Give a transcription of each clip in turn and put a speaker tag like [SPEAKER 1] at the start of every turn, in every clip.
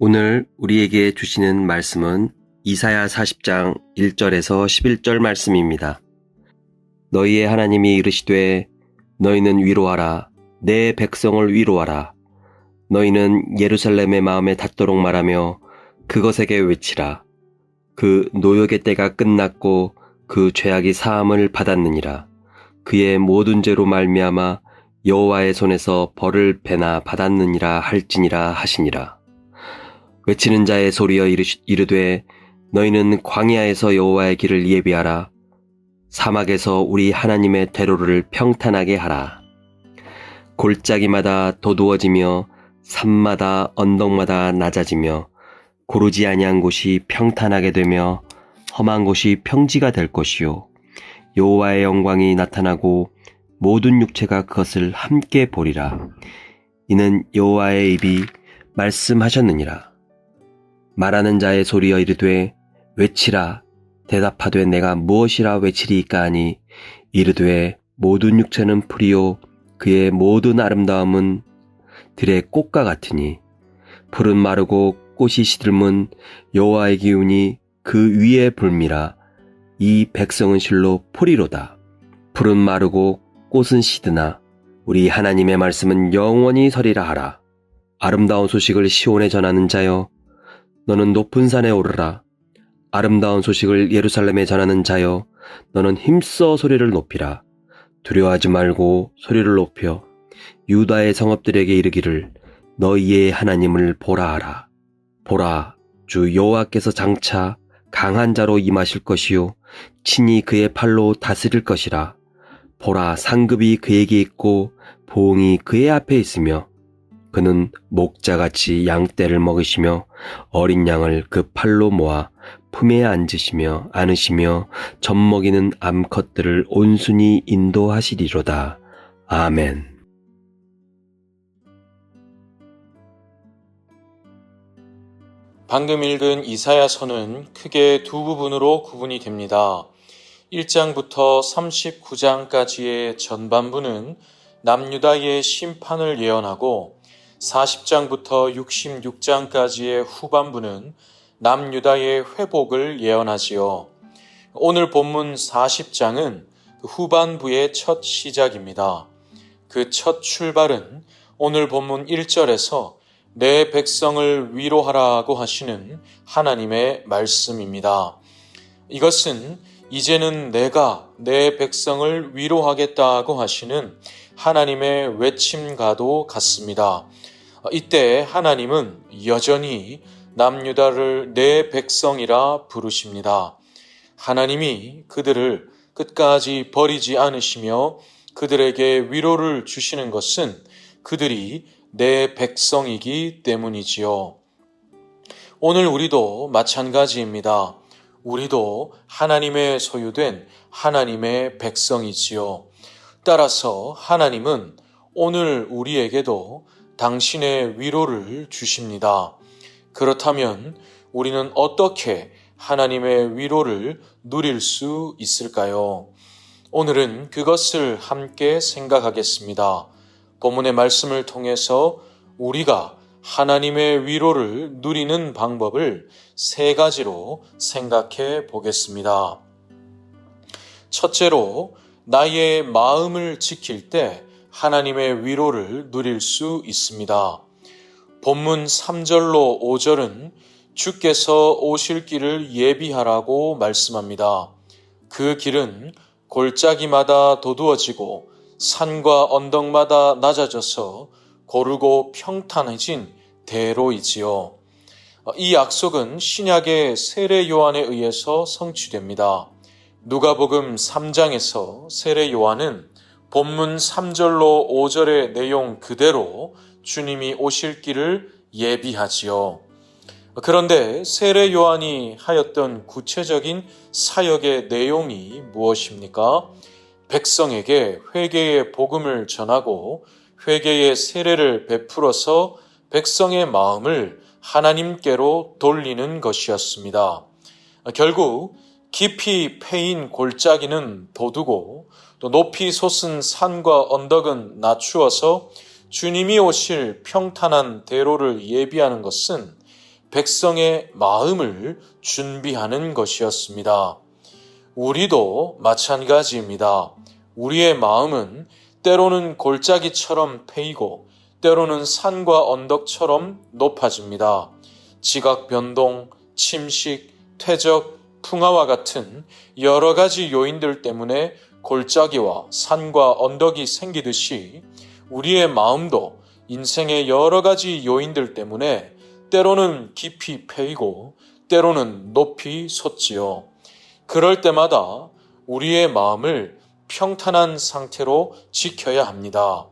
[SPEAKER 1] 오늘 우리에게 주시는 말씀은 이사야 40장 1절에서 11절 말씀입니다. 너희의 하나님이 이르시되 너희는 위로하라. 내 백성을 위로하라. 너희는 예루살렘의 마음에 닿도록 말하며 그것에게 외치라. 그 노역의 때가 끝났고 그 죄악이 사함을 받았느니라. 그의 모든 죄로 말미암아 여호와의 손에서 벌을 배나 받았느니라 할지니라 하시니라. 외치는 자의 소리여 이르되 너희는 광야에서 여호와의 길을 예비하라. 사막에서 우리 하나님의 대로를 평탄하게 하라. 골짜기마다 도두어지며 산마다 언덕마다 낮아지며 고르지 아니한 곳이 평탄하게 되며 험한 곳이 평지가 될 것이요 여호와의 영광이 나타나고 모든 육체가 그것을 함께 보리라. 이는 여호와의 입이 말씀하셨느니라. 말하는 자의 소리여 이르되 외치라. 대답하되 내가 무엇이라 외치리이까 하니 이르되 모든 육체는 풀이요 그의 모든 아름다움은 들의 꽃과 같으니 풀은 마르고 꽃이 시들면 여호와의 기운이 그 위에 불미라. 이 백성은 실로 풀이로다. 풀은 마르고 꽃은 시드나 우리 하나님의 말씀은 영원히 서리라 하라. 아름다운 소식을 시온에 전하는 자여 너는 높은 산에 오르라. 아름다운 소식을 예루살렘에 전하는 자여 너는 힘써 소리를 높이라. 두려워하지 말고 소리를 높여 유다의 성읍들에게 이르기를 너희의 하나님을 보라 하라. 보라, 주 여호와께서 장차 강한 자로 임하실 것이요 친히 그의 팔로 다스릴 것이라. 보라, 상급이 그에게 있고 보응이 그의 앞에 있으며 그는 목자같이 양떼를 먹으시며 어린 양을 그 팔로 모아 품에 앉으시며 안으시며 젖먹이는 암컷들을 온순히 인도하시리로다. 아멘.
[SPEAKER 2] 방금 읽은 이사야서는 크게 두 부분으로 구분이 됩니다. 1장부터 39장까지의 전반부는 남유다의 심판을 예언하고 40장부터 66장까지의 후반부는 남유다의 회복을 예언하지요. 오늘 본문 40장은 후반부의 첫 시작입니다. 그 첫 출발은 오늘 본문 1절에서 내 백성을 위로하라고 하시는 하나님의 말씀입니다. 이것은 이제는 내가 내 백성을 위로하겠다고 하시는 하나님의 외침과도 같습니다. 이때 하나님은 여전히 남유다를 내 백성이라 부르십니다. 하나님이 그들을 끝까지 버리지 않으시며 그들에게 위로를 주시는 것은 그들이 내 백성이기 때문이지요. 오늘 우리도 마찬가지입니다. 우리도 하나님의 소유된 하나님의 백성이지요. 따라서 하나님은 오늘 우리에게도 당신의 위로를 주십니다. 그렇다면 우리는 어떻게 하나님의 위로를 누릴 수 있을까요? 오늘은 그것을 함께 생각하겠습니다. 본문의 말씀을 통해서 우리가 하나님의 위로를 누리는 방법을 세 가지로 생각해 보겠습니다. 첫째로, 나의 마음을 지킬 때 하나님의 위로를 누릴 수 있습니다. 본문 3절로 5절은 주께서 오실 길을 예비하라고 말씀합니다. 그 길은 골짜기마다 도두어지고 산과 언덕마다 낮아져서 고르고 평탄해진 대로이지요. 이 약속은 신약의 세례 요한에 의해서 성취됩니다. 누가복음 3장에서 세례 요한은 본문 3절로 5절의 내용 그대로 주님이 오실 길을 예비하지요. 그런데 세례 요한이 하였던 구체적인 사역의 내용이 무엇입니까? 백성에게 회개의 복음을 전하고 회개의 세례를 베풀어서 백성의 마음을 하나님께로 돌리는 것이었습니다. 결국 깊이 패인 골짜기는 도두고 또 높이 솟은 산과 언덕은 낮추어서 주님이 오실 평탄한 대로를 예비하는 것은 백성의 마음을 준비하는 것이었습니다. 우리도 마찬가지입니다. 우리의 마음은 때로는 골짜기처럼 패이고 때로는 산과 언덕처럼 높아집니다. 지각 변동, 침식, 퇴적, 풍화와 같은 여러 가지 요인들 때문에 골짜기와 산과 언덕이 생기듯이 우리의 마음도 인생의 여러 가지 요인들 때문에 때로는 깊이 패이고 때로는 높이 솟지요. 그럴 때마다 우리의 마음을 평탄한 상태로 지켜야 합니다.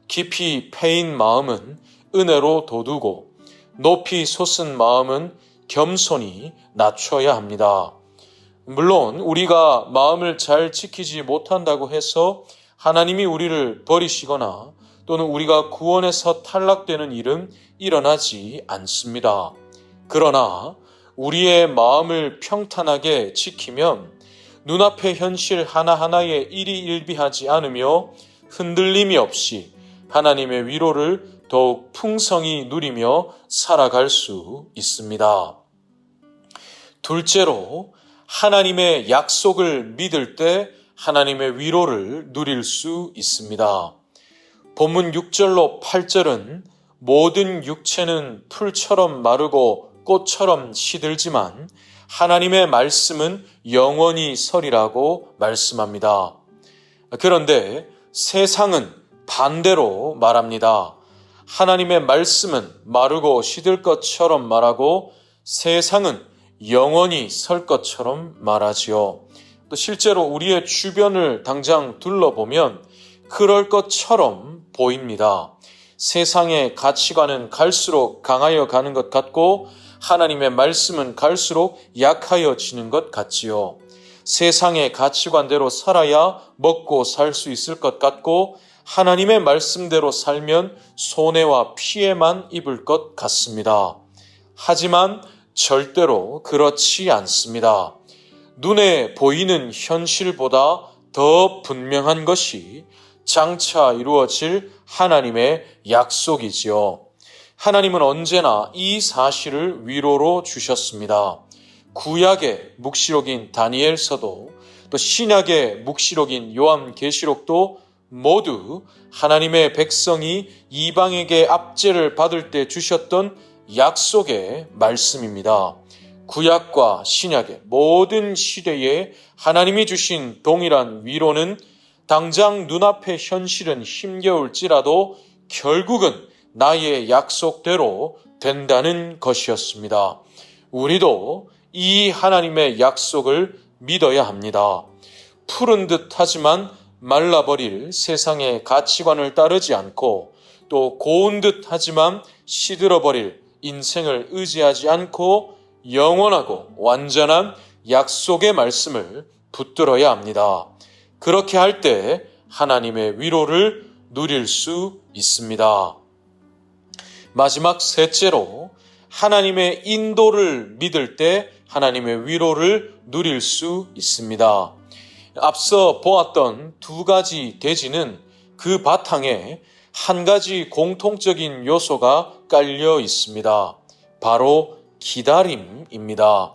[SPEAKER 2] 깊이 패인 마음은 은혜로 돋우고 높이 솟은 마음은 겸손히 낮춰야 합니다. 물론 우리가 마음을 잘 지키지 못한다고 해서 하나님이 우리를 버리시거나 또는 우리가 구원에서 탈락되는 일은 일어나지 않습니다. 그러나 우리의 마음을 평탄하게 지키면 눈앞의 현실 하나하나에 일희일비하지 않으며 흔들림이 없이 하나님의 위로를 더욱 풍성히 누리며 살아갈 수 있습니다. 둘째로, 하나님의 약속을 믿을 때 하나님의 위로를 누릴 수 있습니다. 본문 6절로 8절은 모든 육체는 풀처럼 마르고 꽃처럼 시들지만 하나님의 말씀은 영원히 서리라고 말씀합니다. 그런데 세상은 반대로 말합니다. 하나님의 말씀은 마르고 시들 것처럼 말하고 세상은 영원히 설 것처럼 말하지요. 또 실제로 우리의 주변을 당장 둘러보면 그럴 것처럼 보입니다. 세상의 가치관은 갈수록 강하여 가는 것 같고 하나님의 말씀은 갈수록 약하여지는 것 같지요. 세상의 가치관대로 살아야 먹고 살 수 있을 것 같고 하나님의 말씀대로 살면 손해와 피해만 입을 것 같습니다. 하지만 절대로 그렇지 않습니다. 눈에 보이는 현실보다 더 분명한 것이 장차 이루어질 하나님의 약속이지요. 하나님은 언제나 이 사실을 위로로 주셨습니다. 구약의 묵시록인 다니엘서도 또 신약의 묵시록인 요한계시록도 모두 하나님의 백성이 이방에게 압제를 받을 때 주셨던 약속의 말씀입니다. 구약과 신약의 모든 시대에 하나님이 주신 동일한 위로는 당장 눈앞의 현실은 힘겨울지라도 결국은 나의 약속대로 된다는 것이었습니다. 우리도 이 하나님의 약속을 믿어야 합니다. 푸른 듯 하지만 말라버릴 세상의 가치관을 따르지 않고 또 고운 듯 하지만 시들어버릴 인생을 의지하지 않고 영원하고 완전한 약속의 말씀을 붙들어야 합니다. 그렇게 할 때 하나님의 위로를 누릴 수 있습니다. 마지막 셋째로, 하나님의 인도를 믿을 때 하나님의 위로를 누릴 수 있습니다. 앞서 보았던 두 가지 대지는 그 바탕에 한 가지 공통적인 요소가 깔려 있습니다. 바로 기다림입니다.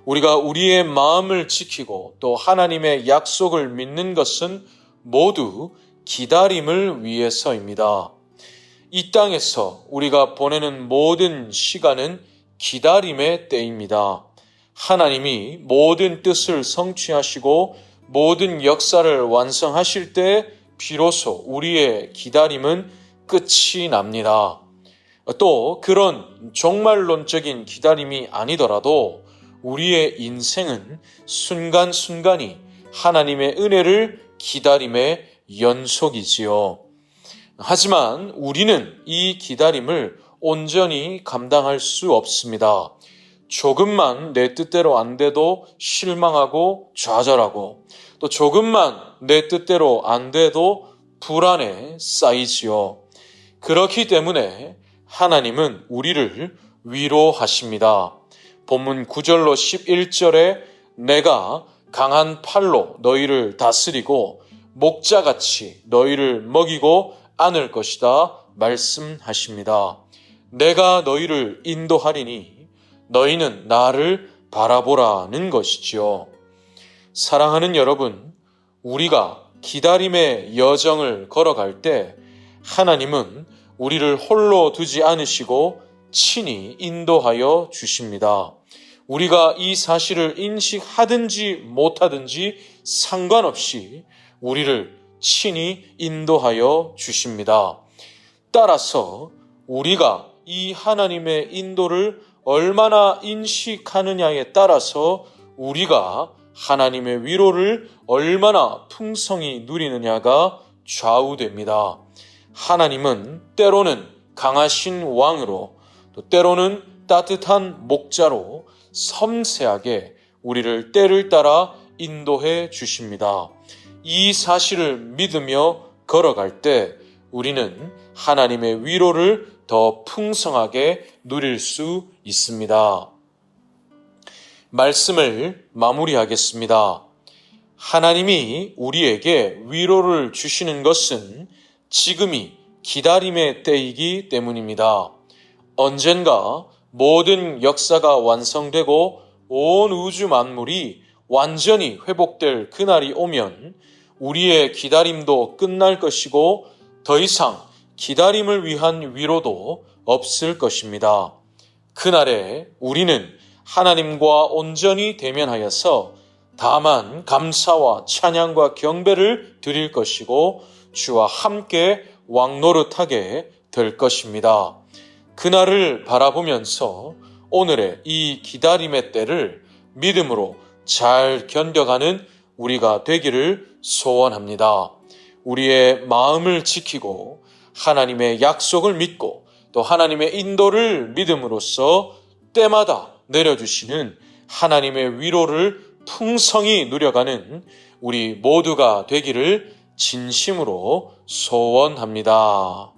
[SPEAKER 2] 우리가 우리의 마음을 지키고 또 하나님의 약속을 믿는 것은 모두 기다림을 위해서입니다. 이 땅에서 우리가 보내는 모든 시간은 기다림의 때입니다. 하나님이 모든 뜻을 성취하시고 모든 역사를 완성하실 때 비로소 우리의 기다림은 끝이 납니다. 또 그런 종말론적인 기다림이 아니더라도 우리의 인생은 순간순간이 하나님의 은혜를 기다림의 연속이지요. 하지만 우리는 이 기다림을 온전히 감당할 수 없습니다. 조금만 내 뜻대로 안 돼도 실망하고 좌절하고 또 조금만 내 뜻대로 안 돼도 불안에 쌓이지요. 그렇기 때문에 하나님은 우리를 위로하십니다. 본문 9절로 11절에 내가 강한 팔로 너희를 다스리고 목자같이 너희를 먹이고 안을 것이다 말씀하십니다. 내가 너희를 인도하리니 너희는 나를 바라보라는 것이지요. 사랑하는 여러분, 우리가 기다림의 여정을 걸어갈 때 하나님은 우리를 홀로 두지 않으시고 친히 인도하여 주십니다. 우리가 이 사실을 인식하든지 못하든지 상관없이 우리를 친히 인도하여 주십니다. 따라서 우리가 이 하나님의 인도를 얼마나 인식하느냐에 따라서 우리가 하나님의 위로를 얼마나 풍성히 누리느냐가 좌우됩니다. 하나님은 때로는 강하신 왕으로, 또 때로는 따뜻한 목자로 섬세하게 우리를 때를 따라 인도해 주십니다. 이 사실을 믿으며 걸어갈 때 우리는 하나님의 위로를 더 풍성하게 누릴 수 있습니다. 말씀을 마무리하겠습니다. 하나님이 우리에게 위로를 주시는 것은 지금이 기다림의 때이기 때문입니다. 언젠가 모든 역사가 완성되고 온 우주 만물이 완전히 회복될 그날이 오면 우리의 기다림도 끝날 것이고 더 이상 기다림을 위한 위로도 없을 것입니다. 그날에 우리는 하나님과 온전히 대면하여서 다만 감사와 찬양과 경배를 드릴 것이고 주와 함께 왕노릇하게 될 것입니다. 그날을 바라보면서 오늘의 이 기다림의 때를 믿음으로 잘 견뎌가는 우리가 되기를 소원합니다. 우리의 마음을 지키고 하나님의 약속을 믿고 또 하나님의 인도를 믿음으로써 때마다 내려주시는 하나님의 위로를 풍성히 누려가는 우리 모두가 되기를 진심으로 소원합니다.